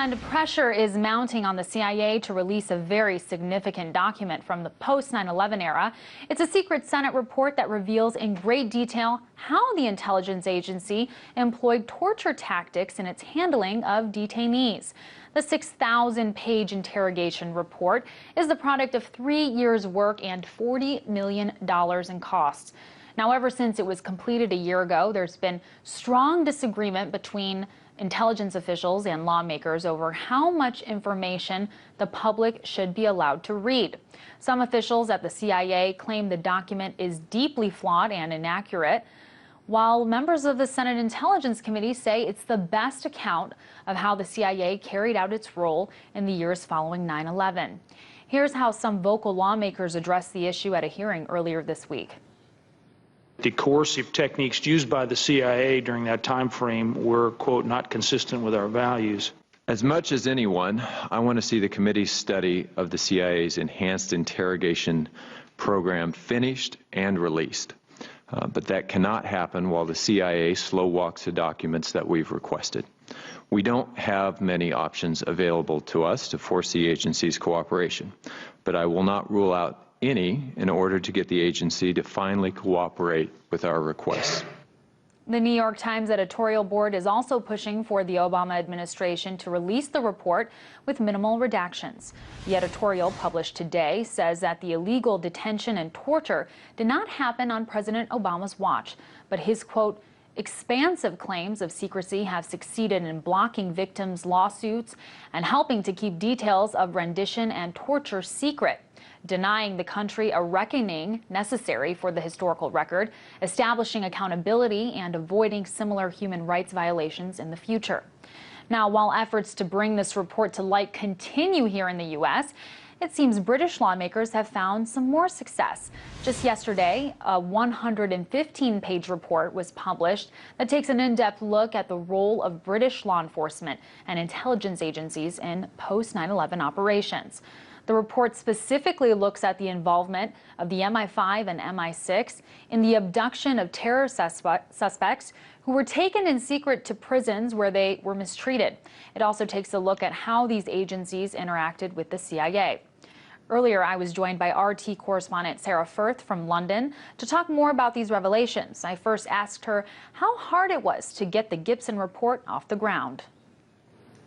And pressure is mounting on the CIA to release a very significant document from the post-9/11 era. It's a secret Senate report that reveals in great detail how the intelligence agency employed torture tactics in its handling of detainees. The 6,000-page interrogation report is the product of 3 years' work and $40 million in costs. Now, ever since it was completed a year ago, there's been strong disagreement between intelligence officials and lawmakers over how much information the public should be allowed to read. Some officials at the CIA claim the document is deeply flawed and inaccurate, while members of the Senate Intelligence Committee say it's the best account of how the CIA carried out its role in the years following 9/11. Here's how some vocal lawmakers addressed the issue at a hearing earlier this week. The coercive techniques used by the CIA during that time frame were, quote, not consistent with our values. As much as anyone, I want to see the committee's study of the CIA's enhanced interrogation program finished and released. But that cannot happen while the CIA slow walks the documents that we've requested. We don't have many options available to us to force the agency's cooperation, but I will not rule out any in order to get the agency to finally cooperate with our requests. The New York Times editorial board is also pushing for the Obama administration to release the report with minimal redactions. The editorial published today says that the illegal detention and torture did not happen on President Obama's watch, but his, quote, expansive claims of secrecy have succeeded in blocking victims' lawsuits and helping to keep details of rendition and torture secret, denying the country a reckoning necessary for the historical record, establishing accountability, and avoiding similar human rights violations in the future. Now, while efforts to bring this report to light continue here in the U.S., it seems British lawmakers have found some more success. Just yesterday, a 115-page report was published that takes an in-depth look at the role of British law enforcement and intelligence agencies in post-9/11 operations. The report specifically looks at the involvement of the MI5 and MI6 in the abduction of terror suspects who were taken in secret to prisons where they were mistreated. It also takes a look at how these agencies interacted with the CIA. Earlier, I was joined by RT correspondent Sarah Firth from London to talk more about these revelations. I first asked her how hard it was to get the Gibson report off the ground.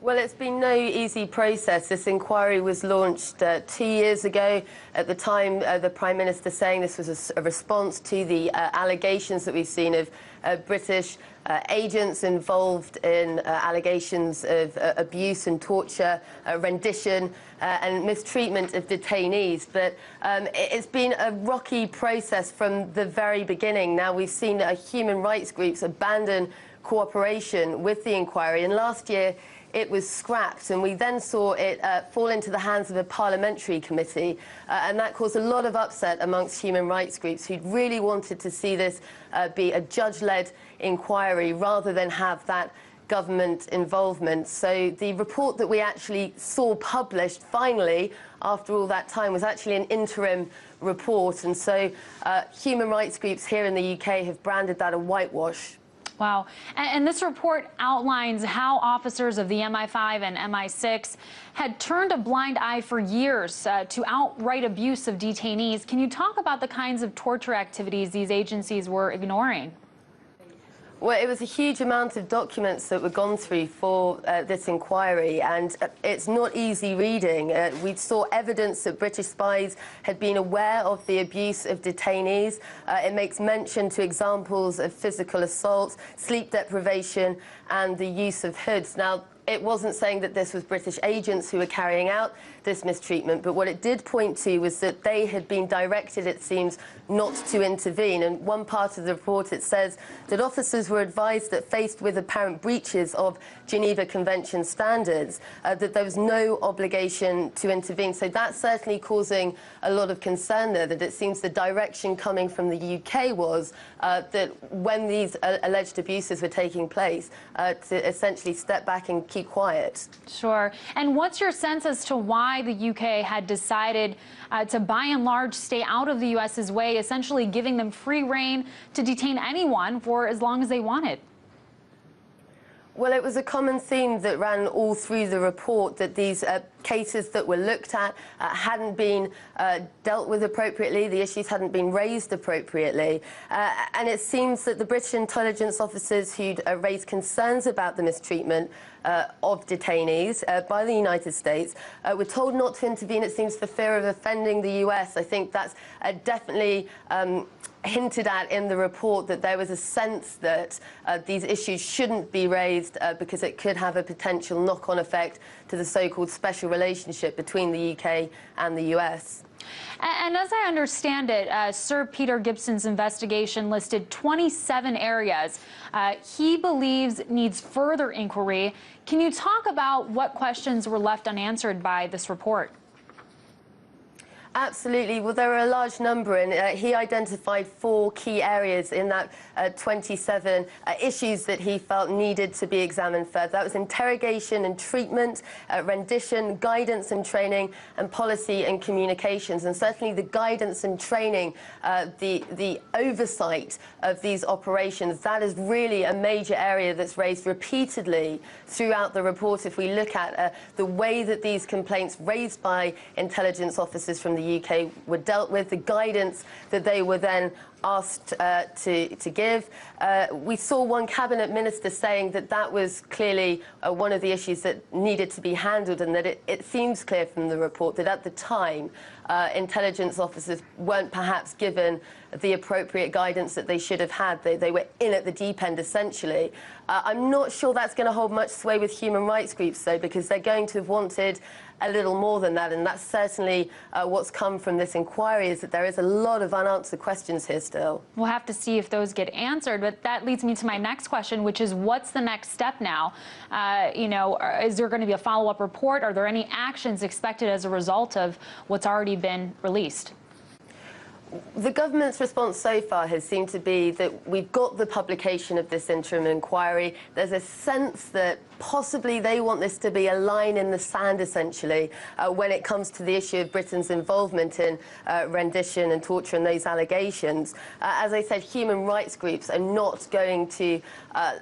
Well, it's been no easy process. This inquiry was launched 2 years ago. At the time, the Prime Minister saying this was a response to the allegations that we've seen of British agents involved in allegations of abuse and torture, rendition and mistreatment of detainees. But it's been a rocky process from the very beginning. Now, we've seen human rights groups abandon cooperation with the inquiry, and last year it was scrapped, and we then saw it fall into the hands of a parliamentary committee, and that caused a lot of upset amongst human rights groups who really wanted to see this be a judge-led inquiry rather than have that government involvement. So the report that we actually saw published finally after all that time was actually an interim report, and so human rights groups here in the UK have branded that a whitewash. Wow. And this report outlines how officers of the MI5 and MI6 had turned a blind eye for years to outright abuse of detainees. Can you talk about the kinds of torture activities these agencies were ignoring? Well, it was a huge amount of documents that were gone through for this inquiry, and it's not easy reading. We saw evidence that British spies had been aware of the abuse of detainees. It makes mention to examples of physical assault, sleep deprivation, and the use of hoods. Now, it wasn't saying that this was British agents who were carrying out this mistreatment, but what it did point to was that they had been directed, it seems, not to intervene. And one part of the report, it says that officers were advised that faced with apparent breaches of Geneva Convention standards, that there was no obligation to intervene. So that's certainly causing a lot of concern there, that it seems the direction coming from the UK was that when these alleged abuses were taking place, to essentially step back and keep quiet. Sure. And what's your sense as to why the UK had decided to, by and large, stay out of the U.S.'s way, essentially giving them free rein to detain anyone for as long as they wanted? Well, it was a common theme that ran all through the report, that these cases that were looked at hadn't been dealt with appropriately, the issues hadn't been raised appropriately. And it seems that the British intelligence officers who'd raised concerns about the mistreatment of detainees by the United States were told not to intervene, it seems, for fear of offending the US. I think that's definitely hinted at in the report, that there was a sense that these issues shouldn't be raised because it could have a potential knock-on effect to the so-called special relationship between the UK and the US. And as I understand it, Sir Peter Gibson's investigation listed 27 areas he believes needs further inquiry. Can you talk about what questions were left unanswered by this report? Absolutely. Well, there are a large number, and he identified 4 key areas in that 27 issues that he felt needed to be examined further. That was interrogation and treatment, rendition, guidance and training, and policy and communications. And certainly the guidance and training, the oversight of these operations, that is really a major area that's raised repeatedly throughout the report. If we look at the way that these complaints raised by intelligence officers from the UK were dealt with, the guidance that they were then asked to give. We saw one cabinet minister saying that that was clearly one of the issues that needed to be handled, and that it seems clear from the report that at the time intelligence officers weren't perhaps given the appropriate guidance that they should have had. They were in at the deep end, essentially. I'm not sure that's going to hold much sway with human rights groups, though, because they're going to have wanted a little more than that, and that's certainly what's come from this inquiry, is that there is a lot of unanswered questions here still. We'll have to see if those get answered, but that leads me to my next question, which is, what's the next step now? You know, is there going to be a follow-up report? Are there any actions expected as a result of what's already been released? The government's response so far has seemed to be that we've got the publication of this interim inquiry. There's a sense that possibly they want this to be a line in the sand, essentially, when it comes to the issue of Britain's involvement in rendition and torture and those allegations. As I said, human rights groups are not going to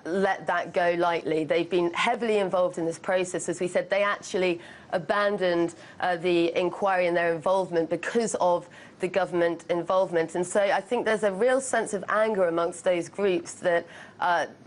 let that go lightly. They've been heavily involved in this process. As we said, they actually abandoned the inquiry and their involvement because of the government involvement. And so I think there's a real sense of anger amongst those groups that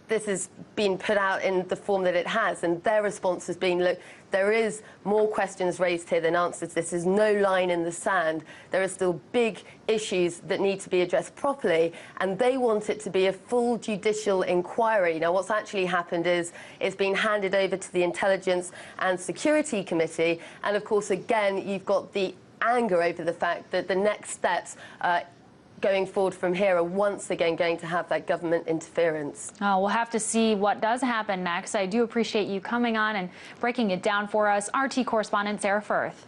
this has been put out in the form that it has, and their response has been, look, there is more questions raised here than answers. This is no line in the sand. There are still big issues that need to be addressed properly, and they want it to be a full judicial inquiry. Now, what's actually happened is it's been handed over to the Intelligence and Security Committee, and of course, again, you've got the anger over the fact that the next steps going forward from here are once again going to have that government interference. Oh, we'll have to see what does happen next. I do appreciate you coming on and breaking it down for us. RT correspondent Sarah Firth.